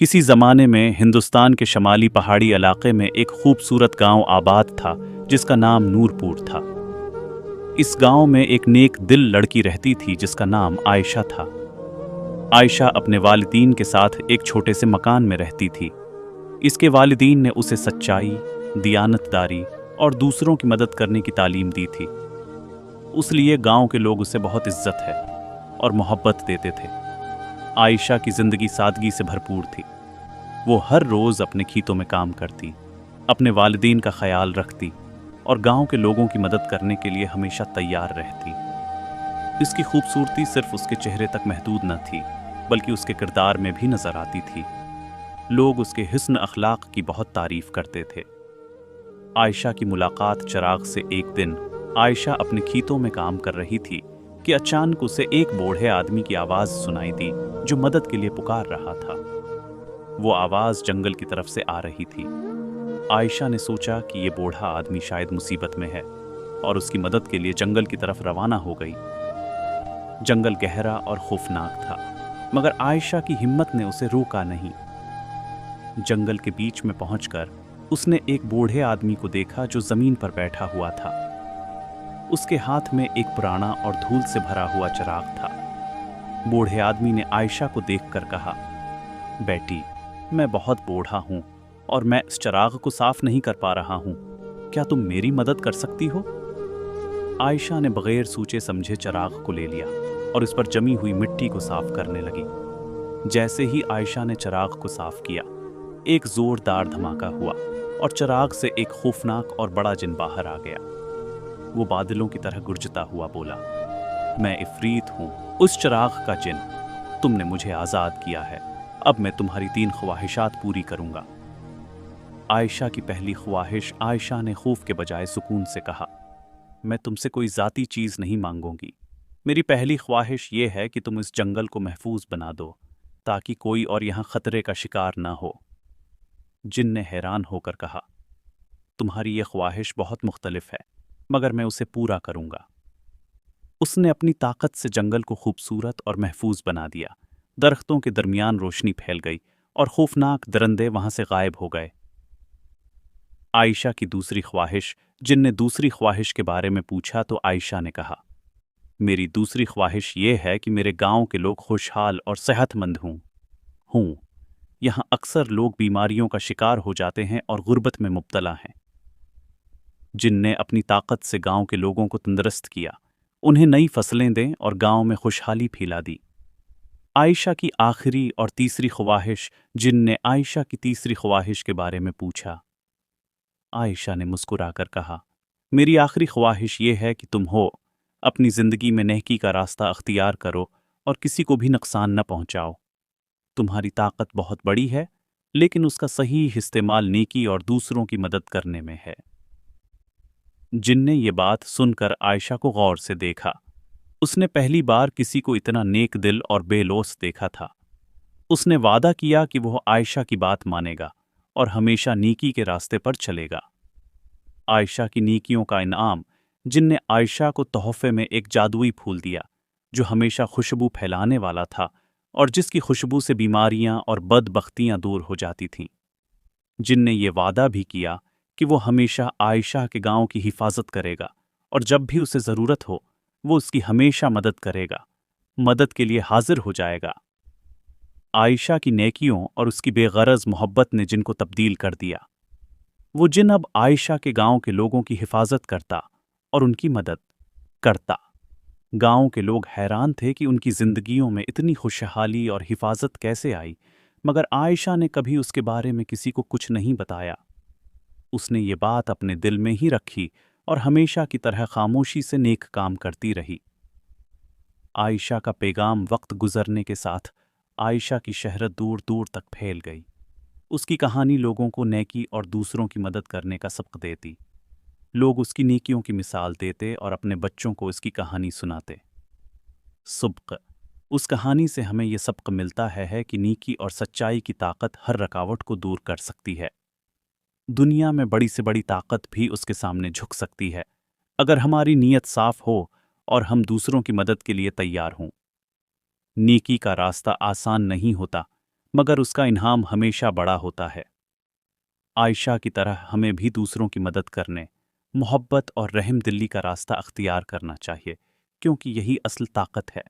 किसी ज़माने में हिंदुस्तान के शमाली पहाड़ी इलाके में एक खूबसूरत गांव आबाद था जिसका नाम नूरपुर था। इस गांव में एक नेक दिल लड़की रहती थी जिसका नाम आयशा था। आयशा अपने वालिदीन के साथ एक छोटे से मकान में रहती थी। इसके वालिदीन ने उसे सच्चाई, दियानतदारी और दूसरों की मदद करने की तालीम दी थी। उसलिए गांव के लोग उसे बहुत इज्जत है और मोहब्बत देते थे। आयशा की जिंदगी सादगी से भरपूर थी। वो हर रोज अपने खेतों में काम करती, अपने वालिदीन का ख्याल रखती और गांव के लोगों की मदद करने के लिए हमेशा तैयार रहती। इसकी खूबसूरती सिर्फ उसके चेहरे तक महदूद न थी, बल्कि उसके किरदार में भी नजर आती थी। लोग उसके हुस्न अखलाक की बहुत तारीफ करते थे। आयशा की मुलाकात चिराग से एक दिन आयशा अपने खेतों में काम कर रही थी कि अचानक उसे एक बूढ़े आदमी की आवाज सुनाई दी जो मदद के लिए पुकार रहा था। वो आवाज जंगल की तरफ से आ रही थी। आयशा ने सोचा कि ये बूढ़ा आदमी शायद मुसीबत में है और उसकी मदद के लिए जंगल की तरफ रवाना हो गई। जंगल गहरा और खौफनाक था, मगर आयशा की हिम्मत ने उसे रोका नहीं। जंगल के बीच में पहुंचकर उसने एक बूढ़े आदमी को देखा जो जमीन पर बैठा हुआ था। उसके हाथ में एक पुराना और धूल से भरा हुआ चिराग था। बूढ़े आदमी ने आयशा को देखकर कहा, बेटी, मैं बहुत बूढ़ा हूं और मैं इस चिराग को साफ नहीं कर पा रहा हूं। क्या तुम मेरी मदद कर सकती हो? आयशा ने बगैर सोचे समझे चिराग को ले लिया और इस पर जमी हुई मिट्टी को साफ करने लगी। जैसे ही आयशा ने चिराग को साफ किया, एक जोरदार धमाका हुआ और चिराग से एक खौफनाक और बड़ा जिन बाहर आ गया। वो बादलों की तरह गुरजता हुआ बोला, मैं इफरीत हूं, उस चिराग का जिन। तुमने मुझे आजाद किया है, अब मैं तुम्हारी 3 ख्वाहिशात पूरी करूंगा। आयशा की पहली ख्वाहिश आयशा ने खौफ के बजाय सुकून से कहा, मैं तुमसे कोई जाती चीज नहीं मांगूंगी। मेरी पहली ख्वाहिश ये है कि तुम इस जंगल को महफूज बना दो ताकि कोई और यहां खतरे का शिकार ना हो। जिन ने हैरान होकर कहा, तुम्हारी यह ख्वाहिश बहुत मुख्तलिफ है, मगर मैं उसे पूरा करूंगा। उसने अपनी ताकत से जंगल को खूबसूरत और महफूज बना दिया। दरख्तों के दरमियान रोशनी फैल गई और खौफनाक दरिंदे वहां से गायब हो गए। आयशा की दूसरी ख्वाहिश, जिन ने दूसरी ख्वाहिश के बारे में पूछा तो आयशा ने कहा, मेरी दूसरी ख्वाहिश ये है कि मेरे गांव के लोग खुशहाल और सेहतमंद हूं। यहां अक्सर लोग बीमारियों का शिकार हो जाते हैं और गुर्बत में मुब्तला हैं। जिन ने अपनी ताकत से गांव के लोगों को तंदुरुस्त किया, उन्हें नई फसलें दें और गांव में खुशहाली फैला दी। आयशा की आखिरी और तीसरी ख्वाहिश, जिन ने आयशा की तीसरी ख्वाहिश के बारे में पूछा। आयशा ने मुस्कुराकर कहा, मेरी आखिरी ख्वाहिश ये है कि तुम हो अपनी जिंदगी में नेकी का रास्ता अख्तियार करो और किसी को भी नुकसान न पहुंचाओ। तुम्हारी ताकत बहुत बड़ी है, लेकिन उसका सही इस्तेमाल नेकी और दूसरों की मदद करने में है। जिन ने ये बात सुनकर आयशा को गौर से देखा। उसने पहली बार किसी को इतना नेक दिल और बेलौस देखा था। उसने वादा किया कि वह आयशा की बात मानेगा और हमेशा नेकी के रास्ते पर चलेगा। आयशा की नेकियों का इनाम, जिन ने आयशा को तोहफे में एक जादुई फूल दिया जो हमेशा खुशबू फैलाने वाला था और जिसकी खुशबू से बीमारियां और बदबख्तियां दूर हो जाती थीं। जिन ने ये वादा भी किया कि वो हमेशा आयशा के गांव की हिफाजत करेगा और जब भी उसे जरूरत हो वो उसकी हमेशा मदद करेगा, मदद के लिए हाजिर हो जाएगा। आयशा की नेकियों और उसकी बेगरज मोहब्बत ने जिन को तब्दील कर दिया। वो जिन अब आयशा के गांव के लोगों की हिफाजत करता और उनकी मदद करता। गांव के लोग हैरान थे कि उनकी जिंदगियों में इतनी खुशहाली और हिफाजत कैसे आई, मगर आयशा ने कभी उसके बारे में किसी को कुछ नहीं बताया। उसने ये बात अपने दिल में ही रखी और हमेशा की तरह खामोशी से नेक काम करती रही। आयशा का पैगाम वक्त गुजरने के साथ आयशा की शहरत दूर दूर तक फैल गई। उसकी कहानी लोगों को नेकी और दूसरों की मदद करने का सबक देती। लोग उसकी नेकियों की मिसाल देते और अपने बच्चों को इसकी कहानी सुनाते। सुब्क, उस कहानी से हमें यह सबक मिलता है कि नेकी और सच्चाई की ताकत हर रुकावट को दूर कर सकती है। दुनिया में बड़ी से बड़ी ताकत भी उसके सामने झुक सकती है, अगर हमारी नीयत साफ हो और हम दूसरों की मदद के लिए तैयार हों। नेकी का रास्ता आसान नहीं होता, मगर उसका इनाम हमेशा बड़ा होता है। आयशा की तरह हमें भी दूसरों की मदद करने, मोहब्बत और रहम दिली का रास्ता अख्तियार करना चाहिए, क्योंकि यही असल ताकत है।